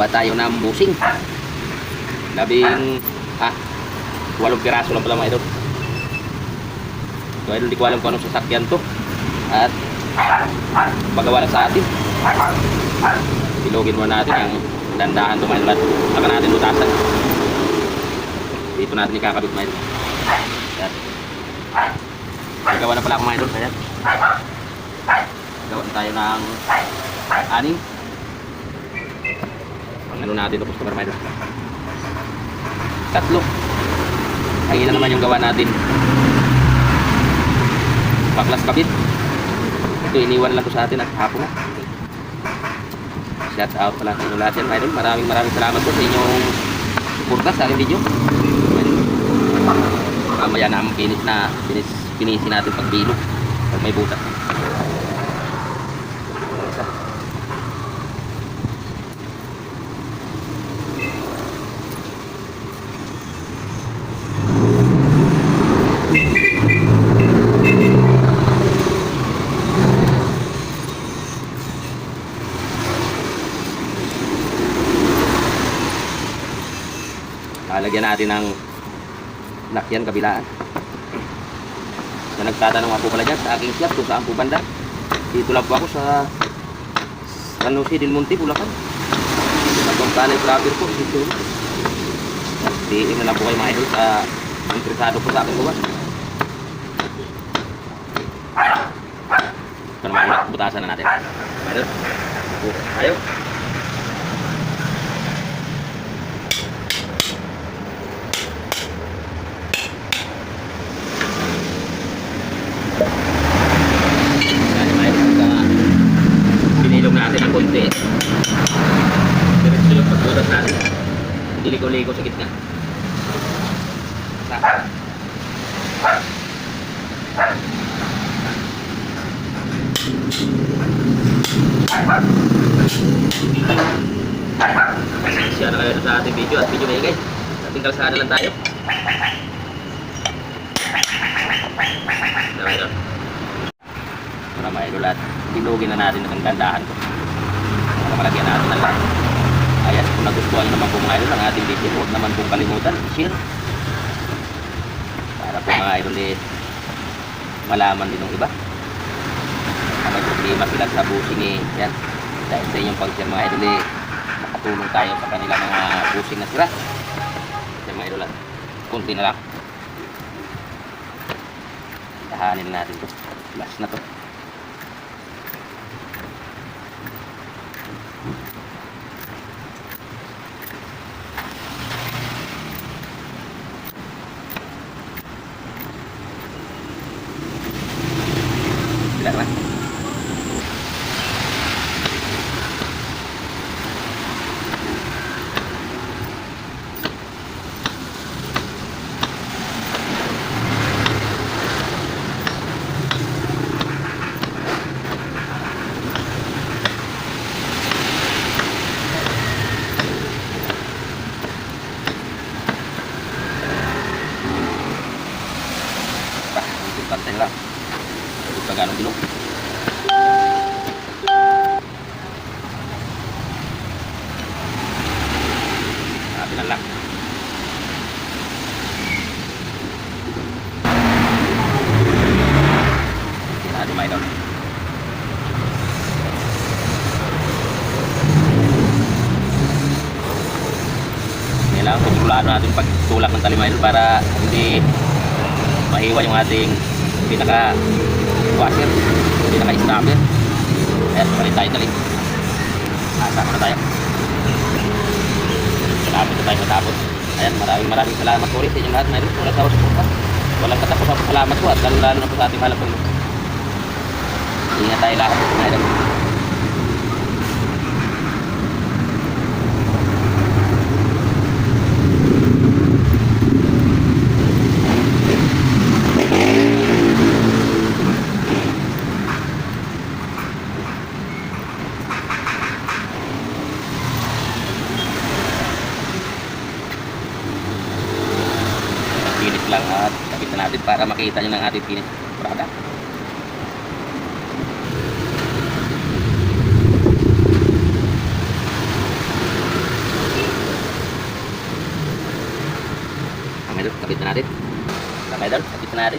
gagawa tayo ng busing. 8 piraso lang pala mga idol. So idol, di ko alam kung anong sasakyan to at pagawa lang sa atin. Bilogin muna natin ang dandahan to mga idol at saka natin lutasan. Dito natin ikakabit mga idol. Ayan. Gagawa na pala ako mga idol. Ayan. Gagawa tayo ng aning. Ano natin ito customer mga idol. 3. Ay na naman yung gawa natin. Baklas kabit. Ito iniwan lang ko sa atin at hapon na. Shout out pala sa inyo lahat yan mga idol. Maraming salamat po sa inyong suporta sa aking video. Mamaya na ang finisin natin pagbilog pag may butas. Lagyan natin ng lakyan kabilaan. So, nagtatanong ako pala dyan sa aking shop kung saan po banda. Dito lang po ako sa San Jose del Monte, Bulacan. Sa Pampanay Travel po dito. DM na lang po kayo mga idol sa interesado po sa aking gawa. Ito naman ulit, butasan na natin mga idol. Ayaw. Binilog natin ang konti. Diretso yung pagbutas natin. Hindi ligo-ligo sa gitna. Siya na kayo sa ating video at video na guys. Ating kalsada lang tayo. Para mga idol at bilogin na natin ang dandahan ko. Para malagyan natin ng lahat. Ayan, kung nagustuhan nyo naman po mga idol ang ating video, huwag naman pong kalimutan share para po mga idol malaman din ng iba na may problema sila sa busing yan. Dahil sa inyong pag-share mga idol makatulong tayo sa kanila mga busing na sira. Kaya mga idol at kunti na lang tahanin natin to. Last na to. Tidak lah. Pantay lang. Hindi pa ganong bilog. Natin ang lock. Hindi natin may down. Kailangan kontrolado natin pagtulak ng talimail para hindi mahiwa yung ating pinaka washer, pinaka stopper. Ayan, balik tayo tali. Asama na tayo. Salamat na tayo matapos. Ayan, maraming salamat ulit sa inyong lahat mga idol. Wala sa suporta. Walang katapos ang salamat po at lalo na po sa ating mahal na Panginoon. Ingat tayo lahat mga idol. Lang at kapit na natin para makita nyo ng ating finished product. Sakit na natin. Mga idol, sakit na natin.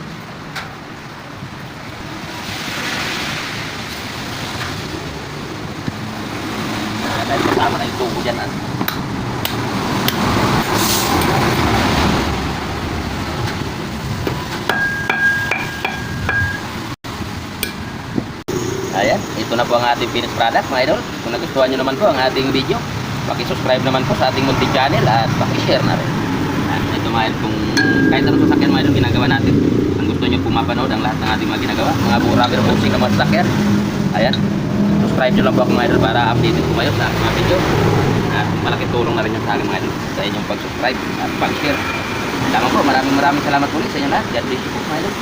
Dahil kasama na yung tubo dyan. Ayan, ito na po ang ating finished product mga idol. Kung nagustuhan nyo naman po ang ating video, paki-subscribe naman po sa ating munting channel at paki-share na rin. Ito mga idol, kung kahit anong sasakyan mga idol ginagawa natin, ang gusto nyo po mapanood ang lahat ng ating mga ginagawa, mga buragger po sing mga sasakyan. Ayan, subscribe nyo lang po ako mga idol para updated po kayo sa aking mga video. At malaking tulong na rin yan sa akin mga idol sa inyong pag-subscribe at pag-share. Lamang po, maraming salamat po ulit sa inyo lahat. God bless you po mga idol.